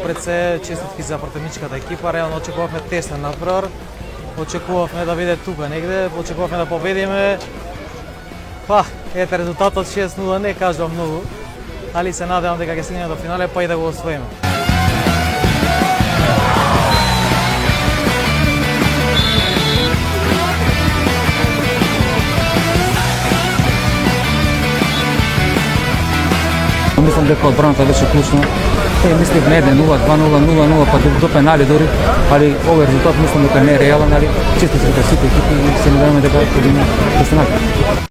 Пред се честитки за противничката екипа, реално очекувавме тесен надпревар, очекувавме да биде тука негде, очекувавме да победиме. Ете резултатот 6-0 не кажува многу, али се надевам дека ќе стигнеме до финале па и да го освоиме. Мислам дека одбраната беше клучна. Мислив на 1-0, 2-0, 0-0, па до пенали дори, али овој резултат мислам дека не е реален, али чисто за сите екипи и се надеваме дека ќе биде постигнат.